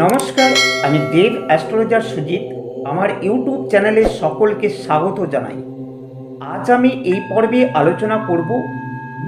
নমস্কার, আমি দেব অ্যাস্ট্রোলজার সুজিত। আমার ইউটিউব চ্যানেলে সকলকে স্বাগত জানাই। আজ আমি এই পর্বে আলোচনা করব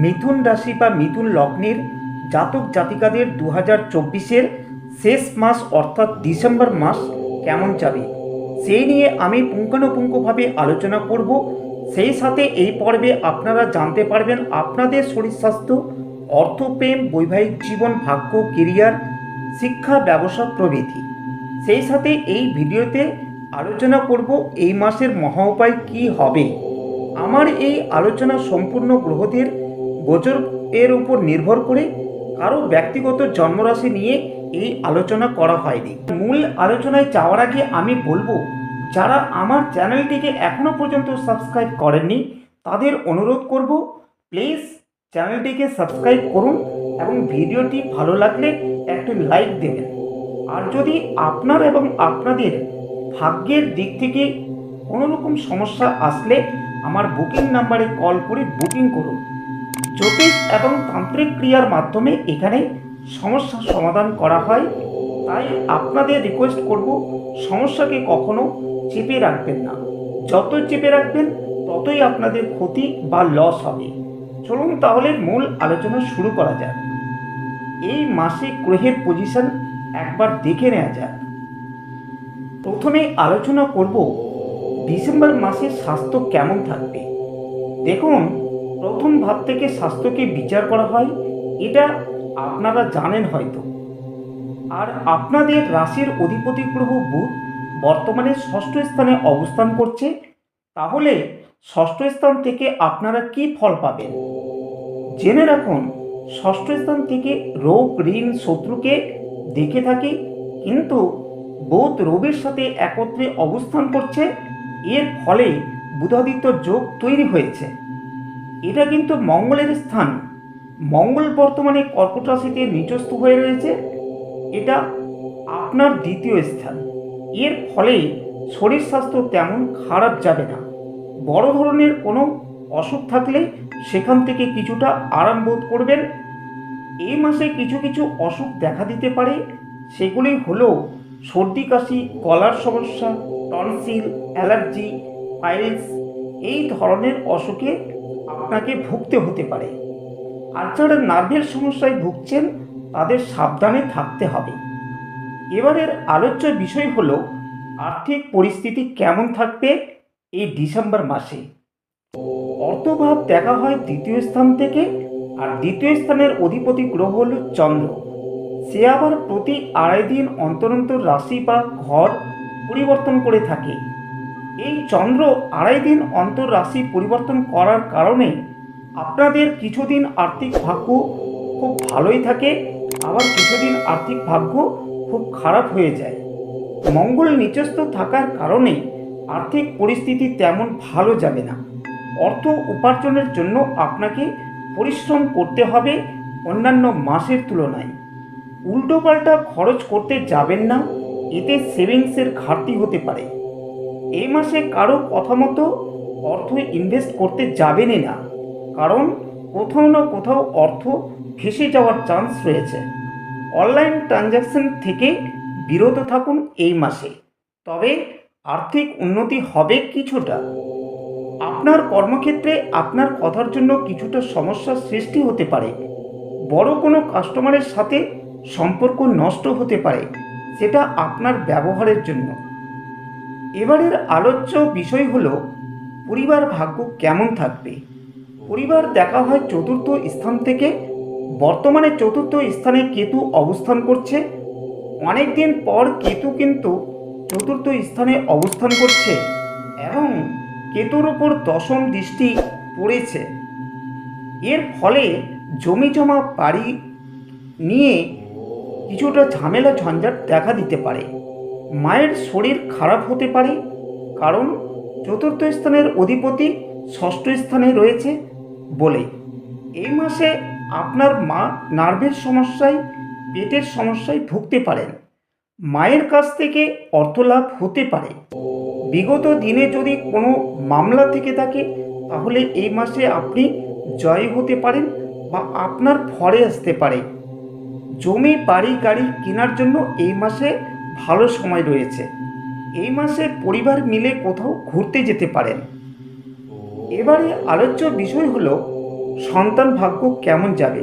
মিথুন রাশি বা মিথুন লগ্নের জাতক জাতিকাদের 2024-এর শেষ মাস অর্থাৎ ডিসেম্বর মাস কেমন যাবে সেই নিয়ে আমি পুঙ্খানুপুঙ্খভাবে আলোচনা করব। সেই সাথে এই পর্বে আপনারা জানতে পারবেন আপনাদের শরীর স্বাস্থ্য, অর্থপ্রেম, বৈবাহিক জীবন, ভাগ্য, কেরিয়ার, শিক্ষা, ব্যবসা প্রভৃতি। সেই সাথে এই ভিডিওতে আলোচনা করব এই মাসের মহা উপায় কী হবে। আমার এই আলোচনা সম্পূর্ণ গ্রহদের গোচর এর উপর নির্ভর করে কারো ব্যক্তিগত জন্মরাশি নিয়ে এই আলোচনা করা হয়নি। মূল আলোচনায় যাওয়ার আগে আমি বলবো, যারা আমার চ্যানেলটিকে এখনও পর্যন্ত সাবস্ক্রাইব করেননি তাদের অনুরোধ করব, প্লিজ চ্যানেলটিকে সাবস্ক্রাইব করুন এবং ভিডিওটি ভালো লাগলে একটু লাইক দেবেন। আর যদি আপনার এবং আপনাদের ভাগ্যের দিক থেকে কোনো রকম সমস্যা আসলে আমার বুকিং নাম্বারে কল করে বুকিং করুন। জ্যোতিষ এবং তান্ত্রিক ক্রিয়ার মাধ্যমে এখানে সমস্যার সমাধান করা হয়। তাই আপনাদের রিকোয়েস্ট করব, সমস্যাকে কখনো চেপে রাখবেন না। যত চেপে রাখবেন ততই আপনাদের ক্ষতি বা লস হবে। চলুন তাহলে মূল আলোচনা শুরু করা যাক। এই মাসে গ্রহের পজিশন একবার দেখে নেওয়া যাক। প্রথমে আলোচনা করব ডিসেম্বর মাসে স্বাস্থ্য কেমন থাকবে। দেখুন, প্রথম ভাব থেকে স্বাস্থ্যকে বিচার করা হয়, এটা আপনারা জানেন হয়তো। আর আপনাদের রাশির অধিপতি গ্রহ বুধ বর্তমানে ষষ্ঠ স্থানে অবস্থান করছে। তাহলে ষষ্ঠ স্থান থেকে আপনারা কি ফল পাবেন জেনে রাখুন। ষষ্ঠ স্থান থেকে রোগ, ঋণ, শত্রুকে দেখে থাকি, কিন্তু বুধ রবির সাথে একত্রে অবস্থান করছে। এর ফলে বুধাদিত্য যোগ তৈরি হয়েছে। এটা কিন্তু মঙ্গলের স্থান। মঙ্গল বর্তমানে কর্কট রাশিতে নিচস্থ হয়ে রয়েছে। এটা আপনার দ্বিতীয় স্থান। এর ফলে শরীর স্বাস্থ্য তেমন খারাপ যাবে না। বড় ধরনের কোনো অসুখ থাকলে সেখান থেকে কিছুটা আরাম বোধ করবেন। এই মাসে কিছু কিছু অসুখ দেখা দিতে পারে। সেগুলি হলো সর্দি, কাশি, গলার সমস্যা, টনসিল, অ্যালার্জি, পাইলস। এই ধরনের অসুখে আপনাকে ভুগতে হতে পারে। আর যারা নার্ভের সমস্যায় ভুগছেন তাদের সাবধানে থাকতে হবে। এবারের আলোচ্য বিষয় হলো আর্থিক পরিস্থিতি কেমন থাকবে এই ডিসেম্বর মাসে। অর্থভাব দেখা হয় দ্বিতীয় স্থান থেকে, আর দ্বিতীয় স্থানের অধিপতি গ্রহ হল চন্দ্র। সে আবার প্রতি 2.5 দিন অন্তর অন্তর রাশি বা ঘর পরিবর্তন করে থাকে। এই চন্দ্র 2.5 দিন অন্তর রাশি পরিবর্তন করার কারণে আপনাদের কিছুদিন আর্থিক ভাগ্য খুব ভালোই থাকে, আবার কিছুদিন আর্থিক ভাগ্য খুব খারাপ হয়ে যায়। মঙ্গল নিচস্থ থাকার কারণে আর্থিক পরিস্থিতি তেমন ভালো যাবে না। অর্থ উপার্জনের জন্য আপনাকে পরিশ্রম করতে হবে অন্যান্য মাসের তুলনায়। উল্টোপাল্টা খরচ করতে যাবেন না, এতে সেভিংসের ঘাটতি হতে পারে। এই মাসে কারো কথা মতো অর্থ ইনভেস্ট করতে যাবেনই না, কারণ কোথাও না কোথাও অর্থ ফেসে যাওয়ার চান্স রয়েছে। অনলাইন ট্রানজ্যাকশন থেকে বিরত থাকুন এই মাসে, তবে আর্থিক উন্নতি হবে কিছুটা। আপনার কর্মক্ষেত্রে আপনার কথার জন্য কিছুটা সমস্যার সৃষ্টি হতে পারে। বড় কোনো কাস্টমারের সাথে সম্পর্ক নষ্ট হতে পারে, সেটা আপনার ব্যবহারের জন্য। এবারের আলোচ্য বিষয় হলো পরিবার ভাগ্য কেমন থাকবে। পরিবার দেখা হয় চতুর্থ স্থান থেকে। বর্তমানে চতুর্থ স্থানে কেতু অবস্থান করছে। অনেক দিন পর কেতু কিন্তু চতুর্থ স্থানে অবস্থান করছে এবং কেতুর উপর দশম দৃষ্টি পড়েছে। এর ফলে জমি জমা বাড়ি নিয়ে কিছুটা ঝামেলা ঝঞ্ঝাট দেখা দিতে পারে। মায়ের শরীর খারাপ হতে পারে, কারণ চতুর্থ স্থানের অধিপতি ষষ্ঠ স্থানে রয়েছে বলে। এই মাসে আপনার মা নার্ভের সমস্যায়, পেটের সমস্যায় ভুগতে পারেন। মায়ের কাছ থেকে অর্থলাভ হতে পারে। বিগত দিনে যদি কোনো মামলা থেকে থাকে তাহলে এই মাসে আপনি জয় হতে পারেন বা আপনার ফরে আসতে পারে। জমি বাড়ি গাড়ি কেনার জন্য এই মাসে ভালো সময় রয়েছে। এই মাসে পরিবার মিলে কোথাও ঘুরতে যেতে পারেন। এবারে আলোচ্য বিষয় হলো সন্তান ভাগ্য কেমন যাবে।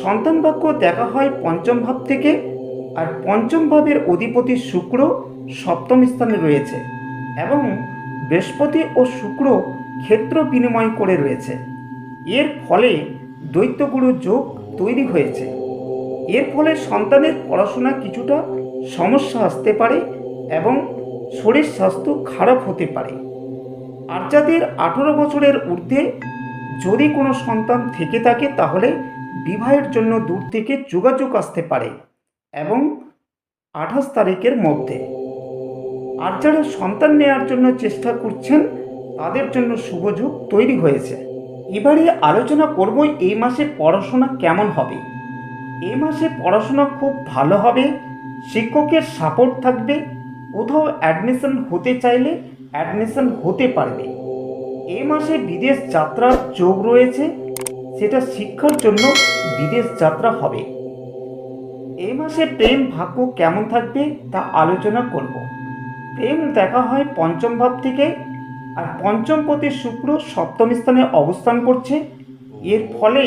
সন্তান ভাগ্য দেখা হয় পঞ্চম ভাব থেকে, আর পঞ্চম ভাবের অধিপতি শুক্র সপ্তম স্থানে রয়েছে এবং বৃহস্পতি ও শুক্র ক্ষেত্র বিনিময় করে রয়েছে। এর ফলে দৈত্যগুরু যোগ তৈরি হয়েছে। এর ফলে সন্তানের পড়াশোনা কিছুটা সমস্যা আসতে পারে এবং শরীর স্বাস্থ্য খারাপ হতে পারে। আর যাদের 18 বছরের ঊর্ধ্বে যদি কোনো সন্তান থেকে থাকে তাহলে বিবাহের জন্য দূর থেকে যোগাযোগ আসতে পারে এবং 28 তারিখের মধ্যে। আর যারা সন্তান নেওয়ার জন্য চেষ্টা করছেন তাদের জন্য শুভযোগ তৈরি হয়েছে। এবারে আলোচনা করব এই মাসে পড়াশোনা কেমন হবে। এই মাসে পড়াশোনা খুব ভালো হবে, শিক্ষকের সাপোর্ট থাকবে, কোথাও অ্যাডমিশন হতে চাইলে অ্যাডমিশন হতে পারবে। এই মাসে বিদেশ যাত্রার যোগ রয়েছে, সেটা শিক্ষার জন্য বিদেশ যাত্রা হবে। এই মাসে প্রেম ভাগ্য কেমন থাকবে তা আলোচনা করব। প্রেম দেখা হয় পঞ্চম ভাব থেকে, আর পঞ্চম পতি শুক্র সপ্তম স্থানে অবস্থান করছে। এর ফলে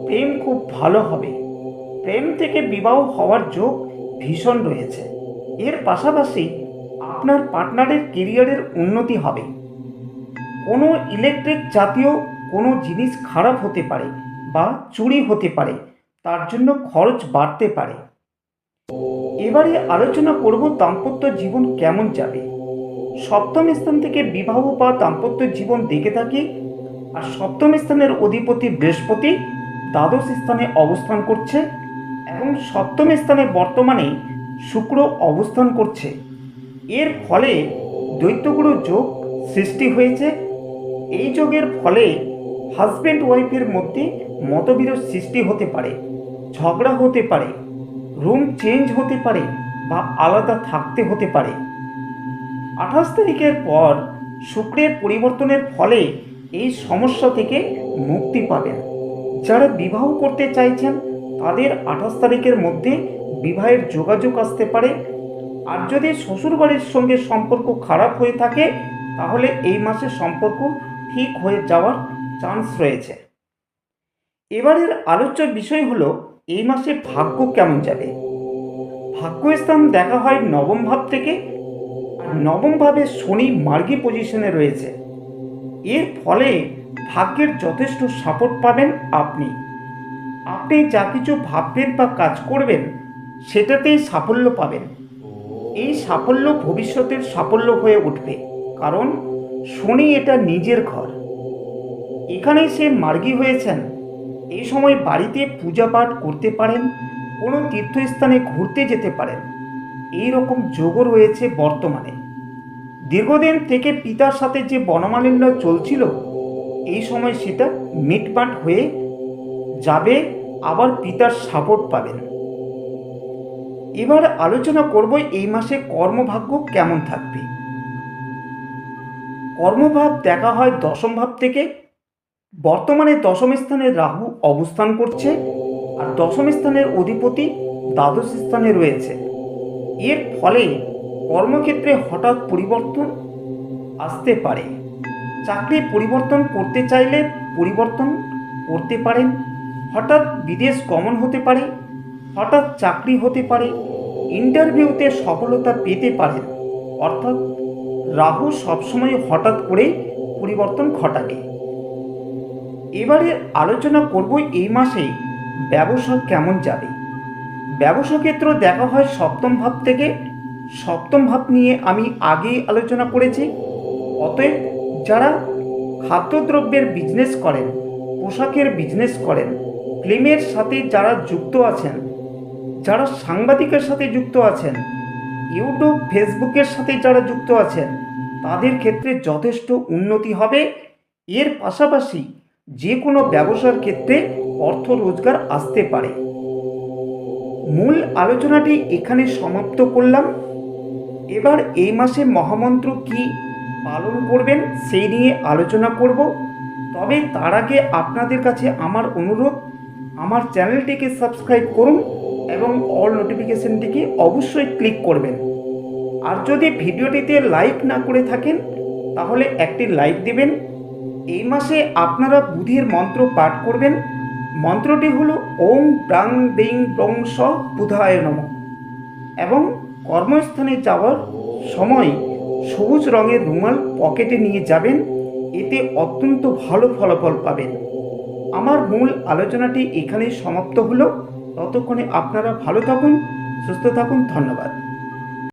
প্রেম খুব ভালো হবে। প্রেম থেকে বিবাহ হওয়ার যোগ ভীষণ রয়েছে। এর পাশাপাশি আপনার পার্টনারের কেরিয়ারের উন্নতি হবে। কোনো ইলেকট্রিক জাতীয় কোনো জিনিস খারাপ হতে পারে বা চুরি হতে পারে, তার জন্য খরচ বাড়তে পারে। এবারে আলোচনা করব দাম্পত্য জীবন কেমন যাবে। সপ্তম স্থান থেকে বিবাহ বা দাম্পত্য জীবন দেখে থাকি, আর সপ্তম স্থানের অধিপতি বৃহস্পতি দ্বাদশ স্থানে অবস্থান করছে এবং সপ্তম স্থানে বর্তমানে শুক্র অবস্থান করছে। এর ফলে দৈত্যগুরু যোগ সৃষ্টি হয়েছে। এই যোগের ফলে হাজব্যান্ড ওয়াইফের মধ্যে মতবিরোধ সৃষ্টি হতে পারে, ঝগড়া হতে পারে, রুম চেঞ্জ হতে পারে বা আলাদা থাকতে হতে পারে। 28 তারিখের পর শুক্রের পরিবর্তনের ফলে এই সমস্যা থেকে মুক্তি পাবেন। যারা বিবাহ করতে চাইছেন তাদের 28 তারিখের মধ্যে বিবাহের যোগাযোগ আসতে পারে। আর যদি শ্বশুরবাড়ির সঙ্গে সম্পর্ক খারাপ হয়ে থাকে তাহলে এই মাসে সম্পর্ক ঠিক হয়ে যাওয়ার চান্স রয়েছে। এবারের আলোচ্য বিষয় হলো এই মাসে ভাগ্য কেমন যাবে। ভাগ্যস্থান দেখা হয় নবম ভাব থেকে, আর নবম ভাবে শনি মার্গী পজিশনে রয়েছে। এর ফলে ভাগ্যের যথেষ্ট সাপোর্ট পাবেন। আপনি যা কিছু ভাববেন বা কাজ করবেন সেটাতেই সাফল্য পাবেন। এই সাফল্য ভবিষ্যতের সাফল্য হয়ে উঠবে, কারণ শনি এটা নিজের ঘর, এখানেই সে মার্গী হয়েছেন। এই সময় বাড়িতে পূজা পাঠ করতে পারেন, কোনো তীর্থস্থানে ঘুরতে যেতে পারেন। এই রকম যোগও রয়েছে বর্তমানে। দীর্ঘদিন থেকে পিতার সাথে যে বনমালিন্য চলছিল এই সময় সেটা মিটমাট হয়ে যাবে, আবার পিতার সাপোর্ট পাবেন। এবার আলোচনা করব এই মাসে কর্মভাগ্য কেমন থাকবে। কর্মভাব দেখা হয় দশম ভাব থেকে। বর্তমানে দশম স্থানে রাহু অবস্থান করছে, আর দশম স্থানের অধিপতি দ্বাদশ স্থানে রয়েছে। এর ফলে কর্মক্ষেত্রে হঠাৎ পরিবর্তন আসতে পারে। চাকরি পরিবর্তন করতে চাইলে পরিবর্তন করতে পারেন। হঠাৎ বিদেশ গমন হতে পারে, হঠাৎ চাকরি হতে পারে, ইন্টারভিউতে সফলতা পেতে পারেন। অর্থাৎ রাহু সবসময় হঠাৎ করেই পরিবর্তন ঘটাবে। এবারে আলোচনা করব এই মাসে ব্যবসা কেমন যাবে। ব্যবসা ক্ষেত্র দেখা হয় সপ্তম ভাব থেকে। সপ্তম ভাব নিয়ে আমি আগেই আলোচনা করেছি। অতএব যারা খাদ্যদ্রব্যের বিজনেস করেন, পোশাকের বিজনেস করেন, ফিল্মের সাথে যারা যুক্ত আছেন, যারা সাংবাদিকের সাথে যুক্ত আছেন, ইউটিউব ফেসবুকের সাথে যারা যুক্ত আছেন তাদের ক্ষেত্রে যথেষ্ট উন্নতি হবে। এর পাশাপাশি যে কোনো ব্যবসার ক্ষেত্রে অর্থ রোজগার আসতে পারে। মূল আলোচনাটি এখানে সমাপ্ত করলাম। এবার এই মাসে মহামন্ত্র কি পালন করবেন সেই নিয়ে আলোচনা করব। তবে তার আগে আপনাদের কাছে আমার অনুরোধ, আমার চ্যানেলটিকে সাবস্ক্রাইব করুন এবং অল নোটিফিকেশনটিকে অবশ্যই ক্লিক করবেন। আর যদি ভিডিওটিতে লাইক না করে থাকেন তাহলে একটি লাইক দিবেন। এই মাসে আপনারা বুধির মন্ত্র পাঠ করবেন। মন্ত্রটি হলো ওং ব্রাং বিং ব্রং স বুধায় নমঃ। এবং কর্মস্থানে যাওয়ার সময় সবুজ রঙের রুমাল পকেটে নিয়ে যাবেন, এতে অত্যন্ত ভালো ফলাফল পাবেন। আমার মূল আলোচনাটি এখানেই সমাপ্ত হলো। ততক্ষণে আপনারা ভালো থাকুন, সুস্থ থাকুন। ধন্যবাদ।